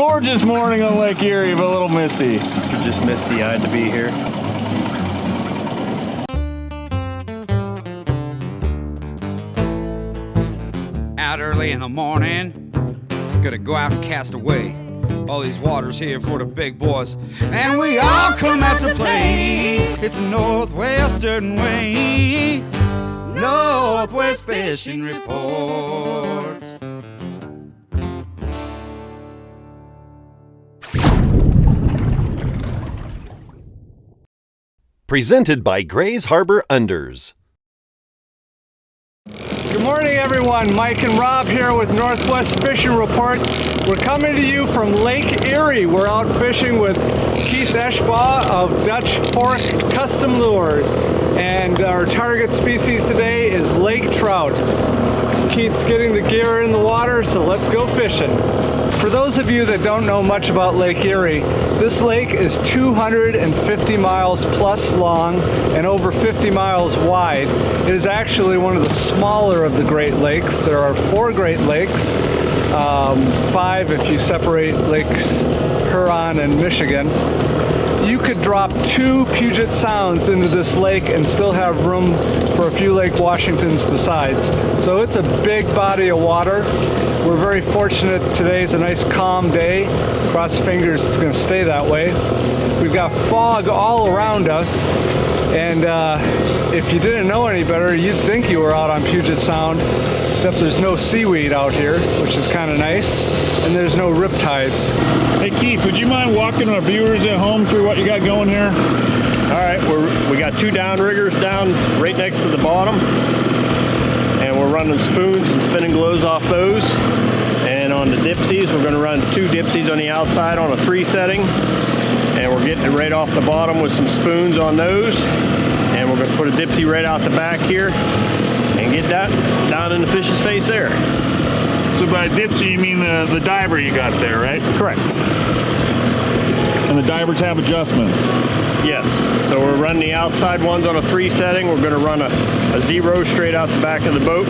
gorgeous morning on Lake Erie, but a little misty. Just misty-eyed to be here. Out early in the morning, gonna go out and cast away. All these waters here for the big boys, and we all come out to play. It's a Northwestern way. Northwest Fishing Reports. Presented by Gray's Harbor Unders. Good morning, everyone. Mike and Rob here with Northwest Fishing Reports. We're coming to you from Lake Erie. We're out fishing with Keith Eshbaugh of Dutch Fork Custom Lures. And our target species today is lake trout. Keith's getting the gear in the water, so let's go fishing. For those of you that don't know much about Lake Erie, this lake is 250 miles plus long and over 50 miles wide. It is actually one of the smaller of the Great Lakes. There are 4 Great Lakes, 5 if you separate Lakes Huron and Michigan. You could drop 2 Puget Sounds into this lake and still have room for a few Lake Washingtons besides. So it's a big body of water. We're very fortunate today's a nice calm day. Cross fingers it's going to stay that way. We've got fog all around us, and if you didn't know any better, you'd think you were out on Puget Sound, except there's no seaweed out here, which is kind of nice, and there's no riptides. Hey Keith, would you mind walking our viewers at home through what you got going here? All right, we got 2 downriggers down right next to the bottom, and we're running spoons and spinning glows off those. And on the Dipsies, we're going to run 2 Dipsies on the outside on a 3 setting, and we're getting it right off the bottom with some spoons on those. And we're going to put a Dipsy right out the back here and get that down in the fish's face there. So by Dipsy, you mean the diver you got there, right? Correct. And the divers have adjustments? Yes. So we're running the outside ones on a 3 setting. We're going to run a 0 straight out the back of the boat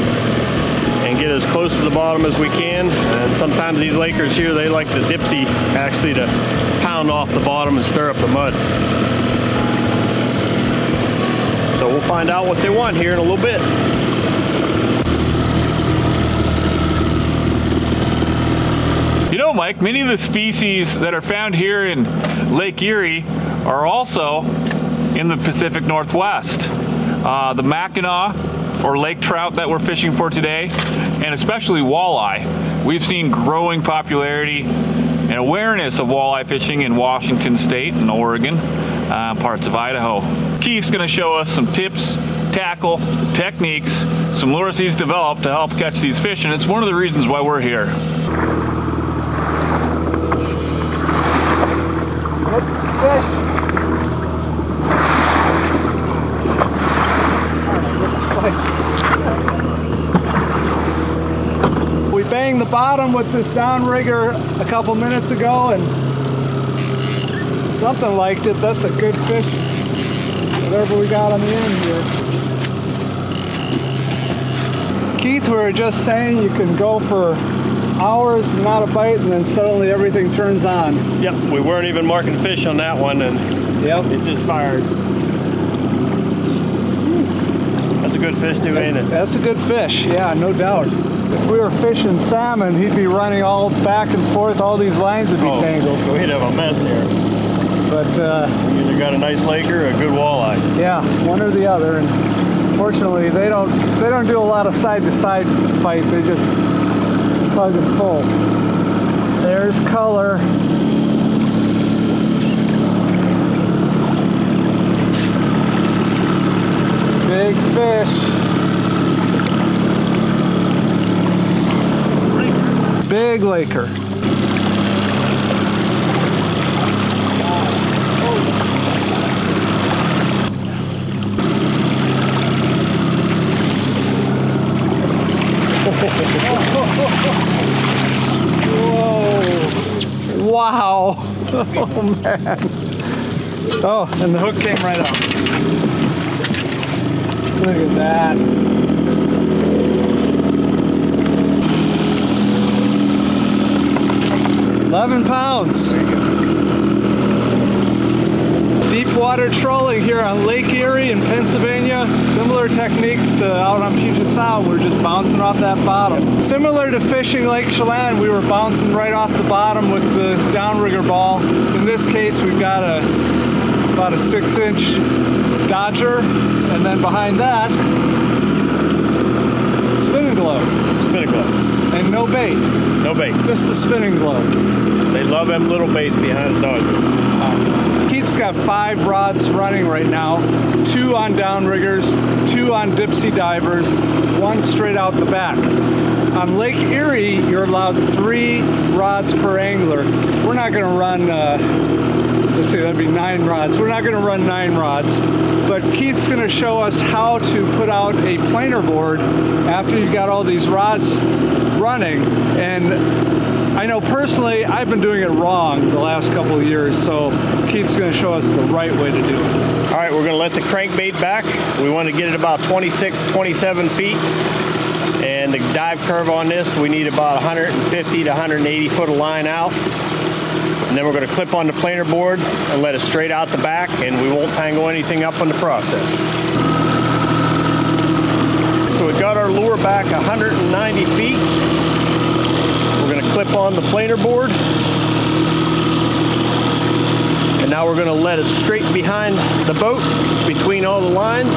and get as close to the bottom as we can. And sometimes these Lakers here, they like the Dipsy actually to pound off the bottom and stir up the mud. So we'll find out what they want here in a little bit. You know, Mike, many of the species that are found here in Lake Erie are also in the Pacific Northwest. The Mackinaw, or lake trout that we're fishing for today, and especially walleye. We've seen growing popularity and awareness of walleye fishing in Washington State and Oregon, parts of Idaho. Keith's going to show us some tips, tackle, techniques, some lures he's developed to help catch these fish, and it's one of the reasons why we're here. We banged the bottom with this downrigger a couple minutes ago, and something liked it. That's a good fish. Whatever we got on the end here. Keith, we were just saying you can go for hours, not a bite, and then suddenly everything turns on. Yep, we weren't even marking fish on that one, and it just fired. That's a good fish too, ain't it? That's a good fish, yeah, no doubt. If we were fishing salmon, he'd be running all back and forth, all these lines would be tangled. We'd have a mess here. But either got a nice lake or a good walleye. Yeah, one or the other. And fortunately, they don't do a lot of side-to-side fight. They just tug and pull. There's color. Big fish. Big Laker. Whoa. Wow. Oh, man. Oh, and the hook came right up. Look at that. £11 freshwater trolling here on Lake Erie in Pennsylvania. Similar techniques to out on Puget Sound. We're just bouncing off that bottom. Similar to fishing Lake Chelan, we were bouncing right off the bottom with the downrigger ball. In this case, we've got about a 6-inch Dodger, and then behind that, spinning globe. Spinning globe. And no bait. No bait. Just the spinning globe. They love them little baits behind the Dodger. Keith's got 5 rods running right now, 2 on downriggers, 2 on Dipsy divers, 1 straight out the back. On Lake Erie, you're allowed 3 rods per angler. We're not going to run, let's see, that'd be 9 rods. We're not going to run 9 rods, but Keith's going to show us how to put out a planer board after you've got all these rods running. And I know personally, I've been doing it wrong the last couple of years, so Keith's going to show us the right way to do it. All right, we're going to let the crankbait back. We want to get it about 26, 27 feet. And the dive curve on this, we need about 150 to 180 foot of line out. And then we're going to clip on the planer board and let it straight out the back, and we won't tangle anything up in the process. So we've got our lure back 190 feet. We're going to clip on the planer board. And now we're going to let it straight behind the boat between all the lines.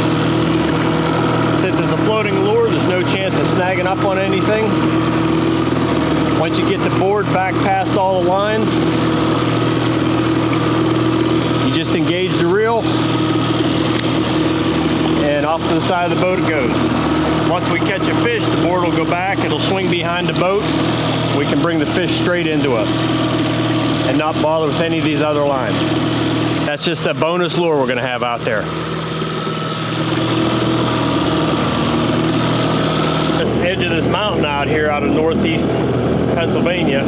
Since it's a floating lure, there's no chance of snagging up on anything. Once you get the board back past all the lines, you just engage the reel, and off to the side of the boat it goes. Once we catch a fish, the board will go back, it'll swing behind the boat. We can bring the fish straight into us and not bother with any of these other lines. That's just a bonus lure we're going to have out there. This edge of this mountain out here out of northeast Pennsylvania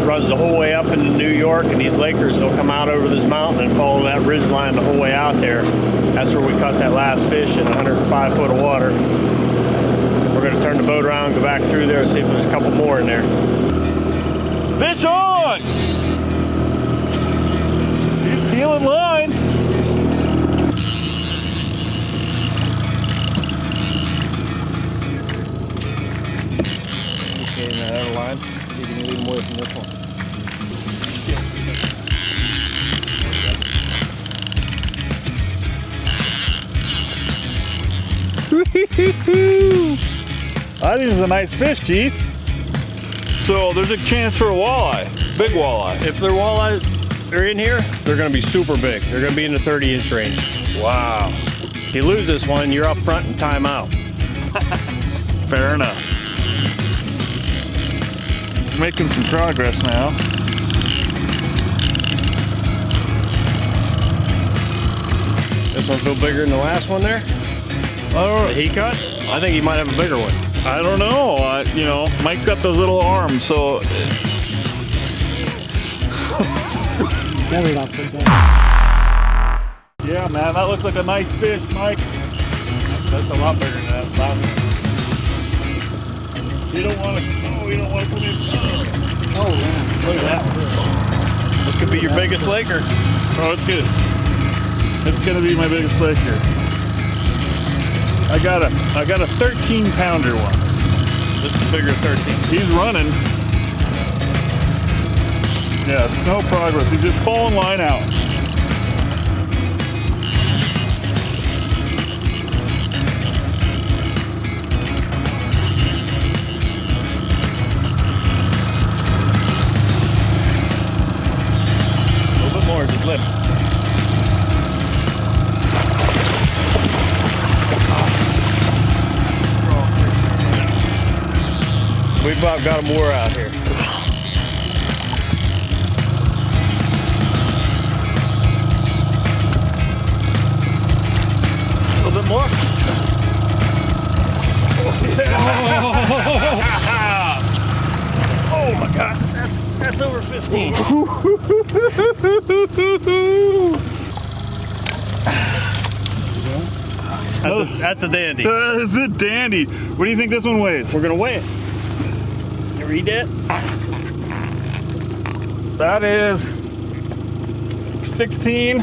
runs the whole way up into New York, and these Lakers, they'll come out over this mountain and follow that ridge line the whole way out there. That's where we caught that last fish in 105 foot of water. We're going to turn the boat around, go back through there and see if there's a couple more in there. Fish on! He's peeling line. Okay, in that other line. See if you can lead him away from this one. I think it's a nice fish, Keith. So there's a chance for a walleye, big walleye. If their walleyes are in here, they're going to be super big. They're going to be in the 30-inch range. Wow. If you lose this one, you're up front and time out. Fair enough. Making some progress now. This one feel bigger than the last one there? I don't know. That he caught? I think he might have a bigger one. I don't know. You know, Mike's got those little arms, so. Yeah, man, that looks like a nice fish, Mike. That's a lot bigger than that. You don't want to. Oh, you don't want to come in. Oh, man. Look at that. This could be your biggest Laker. Oh, it's good. It's gonna be my biggest fish here. I got a 13-pounder once. This is bigger than 13. He's running. Yeah, no progress. He's just pulling line out. A little bit more as it lifts. We've about got more out here. A little bit more. Oh my God, that's over 15. That's a dandy. That's a dandy. What do you think this one weighs? We're gonna weigh it. You read that? That is 16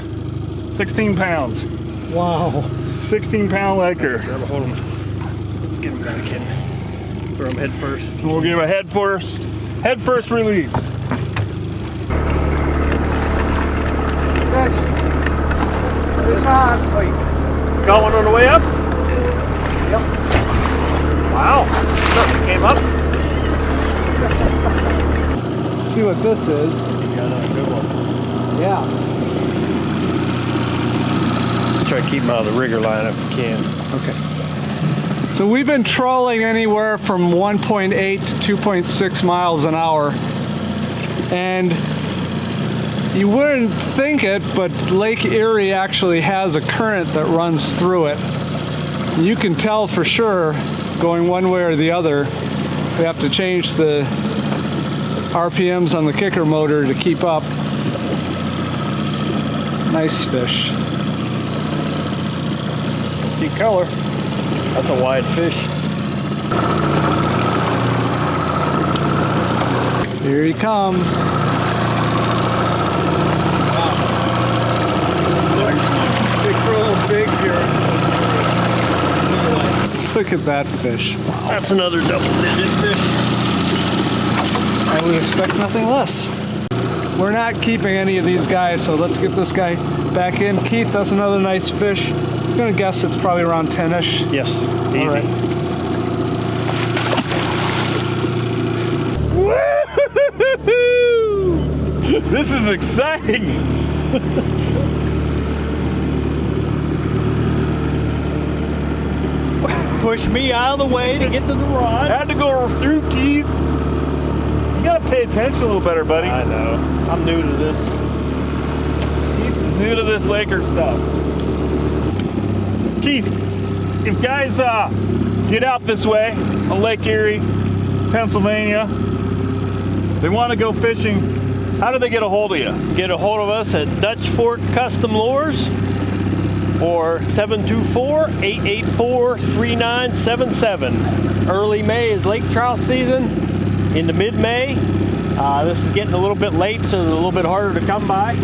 16 pounds. Wow. 16-pound Laker. Grab a hold of him. Let's get him back in. Throw him head first. And we'll give him a head first release. Fish. Fish on. Wait. Got one on the way up? Yep. Wow. Nothing came up. See what this is. You got a good one. Yeah. Try to keep him out of the rigger line if you can. Okay. So we've been trolling anywhere from 1.8 to 2.6 miles an hour. And you wouldn't think it, but Lake Erie actually has a current that runs through it. You can tell for sure going one way or the other. We have to change the RPMs on the kicker motor to keep up. Nice fish. I see color. That's a wide fish. Here he comes. Wow. Real big here. Look at that fish. Wow. That's another double-digit fish. I would expect nothing less. We're not keeping any of these guys, so let's get this guy back in. Keith, that's another nice fish. I'm gonna guess it's probably around 10-ish. Yes, easy. All right. Woo! This is exciting. Push me out of the way to get to the rod. Had to go through, Keith. You gotta pay attention a little better, buddy. I know. I'm new to this. Keith is new to this Laker stuff. Keith, if guys get out this way on Lake Erie, Pennsylvania, they want to go fishing, how do they get a hold of you? Get a hold of us at Dutch Fork Custom Lures or 724-884-3977. Early May is lake trout season. Into mid-May, this is getting a little bit late, so it's a little bit harder to come by.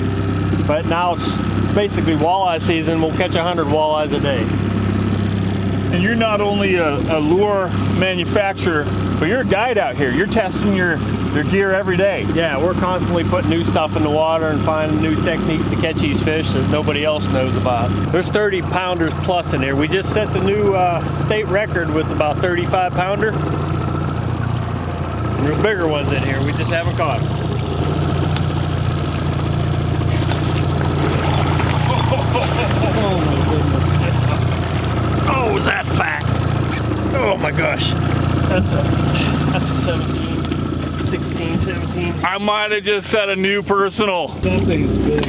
But now it's basically walleye season. We'll catch 100 walleyes a day. And you're not only a lure manufacturer, but you're a guide out here. You're testing your gear every day. Yeah, we're constantly putting new stuff in the water and finding new techniques to catch these fish that nobody else knows about. There's 30 pounders plus in here. We just set the new state record with about 35 pounder. And there's bigger ones in here. We just haven't caught them. Oh my goodness. Oh, is that fat? Oh my gosh. That's a 17, 16, 17. I might have just set a new personal. That thing is big.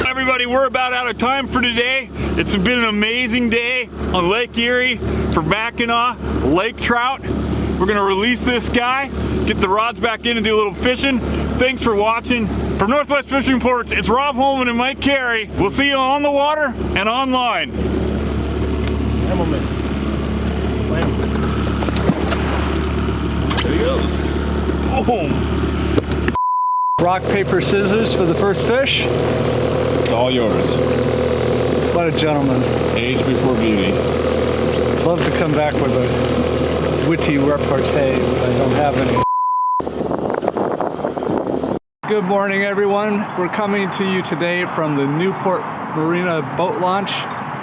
Everybody, we're about out of time for today. It's been an amazing day on Lake Erie for Mackinaw lake trout. We're gonna release this guy, get the rods back in and do a little fishing. Thanks for watching. From Northwest Fishing Reports, it's Rob Holman and Mike Carey. We'll see you on the water and online. Slam him in. Slam him. There he goes. Boom. Rock, paper, scissors for the first fish. It's all yours. What a gentleman. Age before beauty. Love to come back with a witty repartee, but I don't have any. Good morning, everyone. We're coming to you today from the Newport Marina boat launch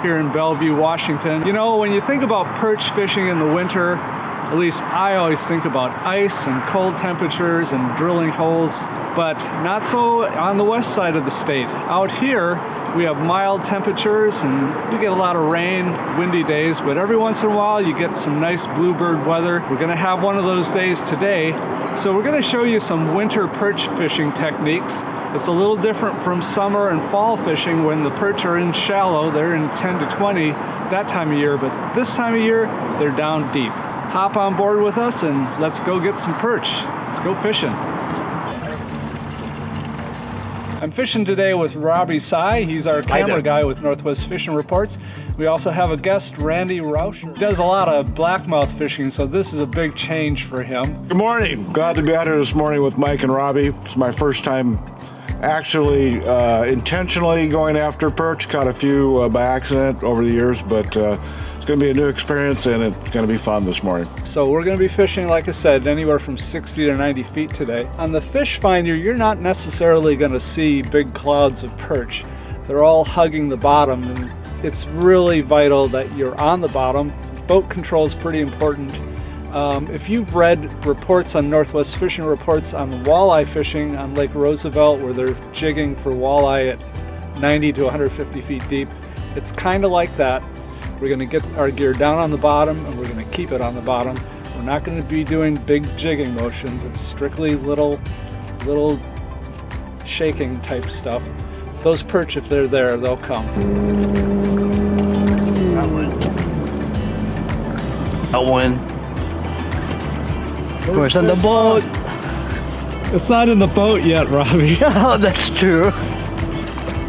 here in Bellevue, Washington. You know, when you think about perch fishing in the winter, at least I always think about ice and cold temperatures and drilling holes, but not so on the west side of the state. Out here, we have mild temperatures and we get a lot of rain, windy days, but every once in a while you get some nice bluebird weather. We're gonna have one of those days today. So we're gonna show you some winter perch fishing techniques. It's a little different from summer and fall fishing when the perch are in shallow. They're in 10 to 20 that time of year, but this time of year, they're down deep. Hop on board with us and let's go get some perch. Let's go fishing. I'm fishing today with Robbie Sy. He's our camera guy with Northwest Fishing Reports. We also have a guest, Randy Rauscher. He does a lot of blackmouth fishing, so this is a big change for him. Good morning. Glad to be out here this morning with Mike and Robbie. It's my first time actually intentionally going after perch. Caught a few by accident over the years, but it's going to be a new experience and it's going to be fun this morning. So we're going to be fishing, like I said, anywhere from 60 to 90 feet today. On the fish finder, you're not necessarily going to see big clouds of perch. They're all hugging the bottom, and it's really vital that you're on the bottom. Boat control is pretty important. If you've read reports on Northwest Fishing reports on walleye fishing on Lake Roosevelt, where they're jigging for walleye at 90 to 150 feet deep, it's kind of like that. We're going to get our gear down on the bottom and we're going to keep it on the bottom. We're not going to be doing big jigging motions. It's strictly little shaking type stuff. Those perch, if they're there, they'll come. That one. Where's on the boat? It's not in the boat yet, Robbie. Oh, that's true.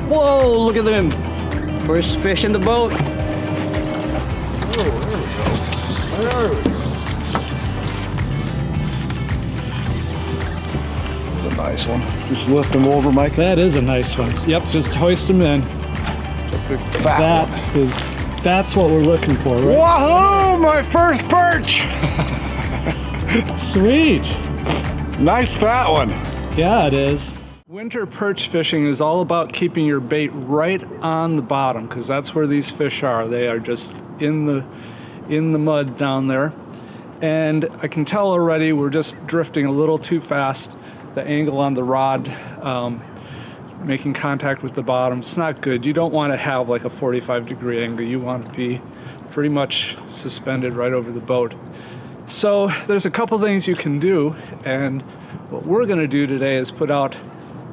Whoa, look at them. First fish in the boat. That's a nice one. Just lift them over, Mike. That is a nice one. Yep, just hoist them in. Big fat one. That's what we're looking for, right? Wahoo! My first perch! Sweet. Nice fat one. Yeah, it is. Winter perch fishing is all about keeping your bait right on the bottom, because that's where these fish are. They are just in the mud down there. And I can tell already we're just drifting a little too fast. The angle on the rod, making contact with the bottom, it's not good. You don't want to have like a 45-degree angle. You want to be pretty much suspended right over the boat. So there's a couple things you can do, and what we're going to do today is put out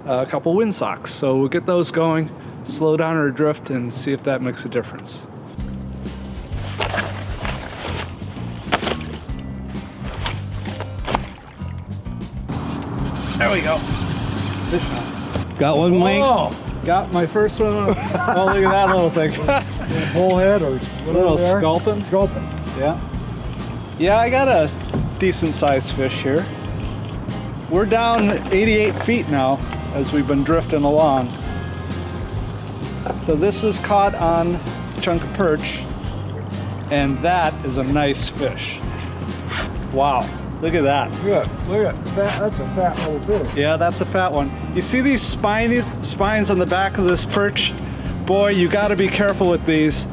a couple windsocks. So we'll get those going, slow down our drift, and see if that makes a difference. There we go. Fish on. Got one, Mike? Oh, got my first one. Oh, look at that little thing. Whole head or Little sculpin. Sculpin. Yeah. Yeah, I got a decent sized fish here. We're down 88 feet now as we've been drifting along. So this is caught on a chunk of perch, and that is a nice fish. Wow, look at that. Good. Look at that. That's a fat little fish. Yeah, that's a fat one. You see these spines on the back of this perch? Boy, you gotta be careful with these.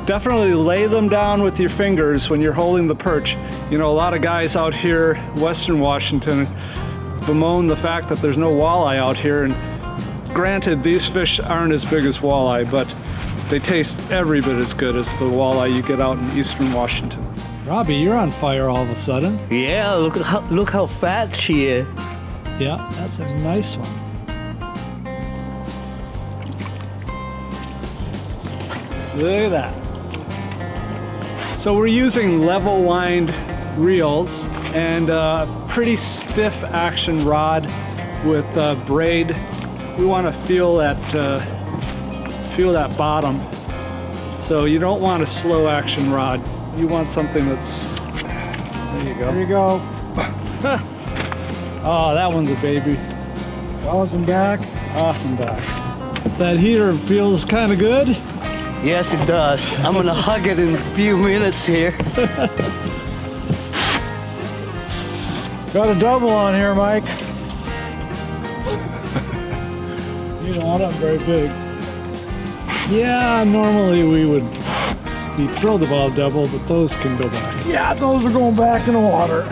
Definitely lay them down with your fingers when you're holding the perch. You know, a lot of guys out here, Western Washington, bemoan the fact that there's no walleye out here. And granted, these fish aren't as big as walleye, but they taste every bit as good as the walleye you get out in Eastern Washington. Robbie, you're on fire all of a sudden. Yeah, look how fat she is. Yeah, that's a nice one. Look at that. So we're using level lined reels and a pretty stiff action rod with braid. We want to feel that bottom. So you don't want a slow action rod. You want something that's, there you go. There you go. Oh, that one's a baby. Awesome back. Awesome back. That heater feels kind of good. Yes, it does. I'm gonna hug it in a few minutes here. Got a double on here, Mike. You know, I'm not very big. Yeah, normally we would throw the ball double, but those can go back. Yeah, those are going back in the water.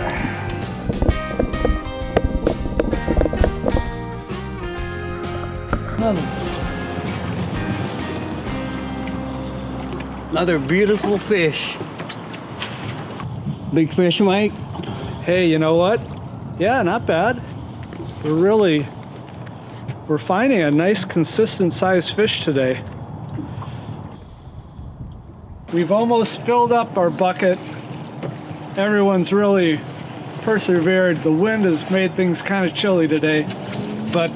Another beautiful fish. Big fish, Mike? Hey, you know what? Yeah, not bad. We're finding a nice consistent sized fish today. We've almost filled up our bucket. Everyone's really persevered. The wind has made things kind of chilly today, but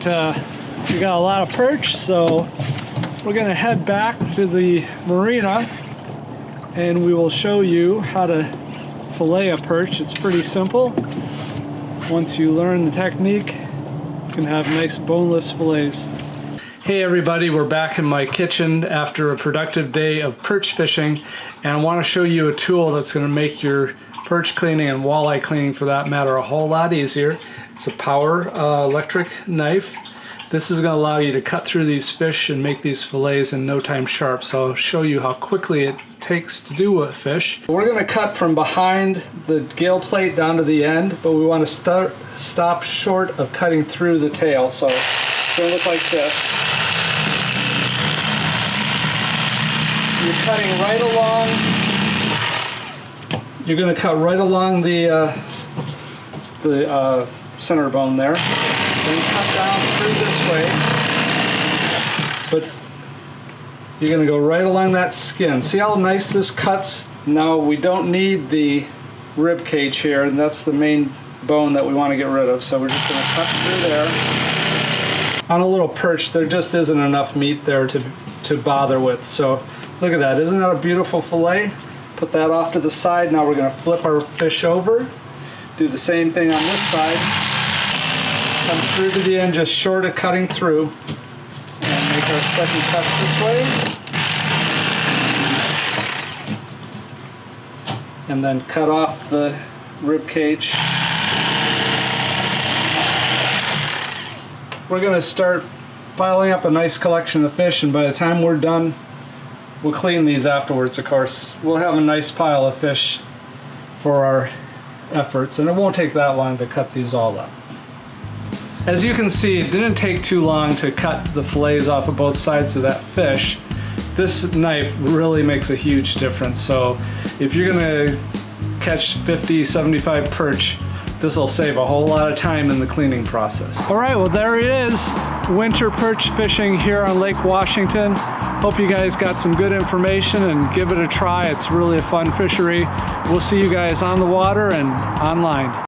we got a lot of perch, so we're gonna head back to the marina and we will show you how to fillet a perch. It's pretty simple. Once you learn the technique, you can have nice boneless fillets. Hey everybody, we're back in my kitchen after a productive day of perch fishing, and I want to show you a tool that's going to make your perch cleaning and walleye cleaning for that matter a whole lot easier. It's a power electric knife. This is going to allow you to cut through these fish and make these fillets in no time sharp. So I'll show you how quickly it takes to do a fish. We're going to cut from behind the gill plate down to the end, but we want to stop short of cutting through the tail. So it's going to look like this. You're cutting right along. You're going to cut right along the center bone there. Then cut down through this way. But you're going to go right along that skin. See how nice this cuts? Now we don't need the rib cage here, and that's the main bone that we want to get rid of. So we're just going to cut through there. On a little perch, there just isn't enough meat there to bother with. So look at that. Isn't that a beautiful fillet? Put that off to the side. Now we're going to flip our fish over. Do the same thing on this side. Come through to the end, just short of cutting through. And make our second cut this way. And then cut off the rib cage. We're going to start piling up a nice collection of fish, and by the time we're done, we'll clean these afterwards, of course. We'll have a nice pile of fish for our efforts, and it won't take that long to cut these all up. As you can see, it didn't take too long to cut the fillets off of both sides of that fish. This knife really makes a huge difference, so if you're gonna catch 50, 75 perch, this will save a whole lot of time in the cleaning process. All right, well there it is. Winter perch fishing here on Lake Washington. Hope you guys got some good information and give it a try. It's really a fun fishery. We'll see you guys on the water and online.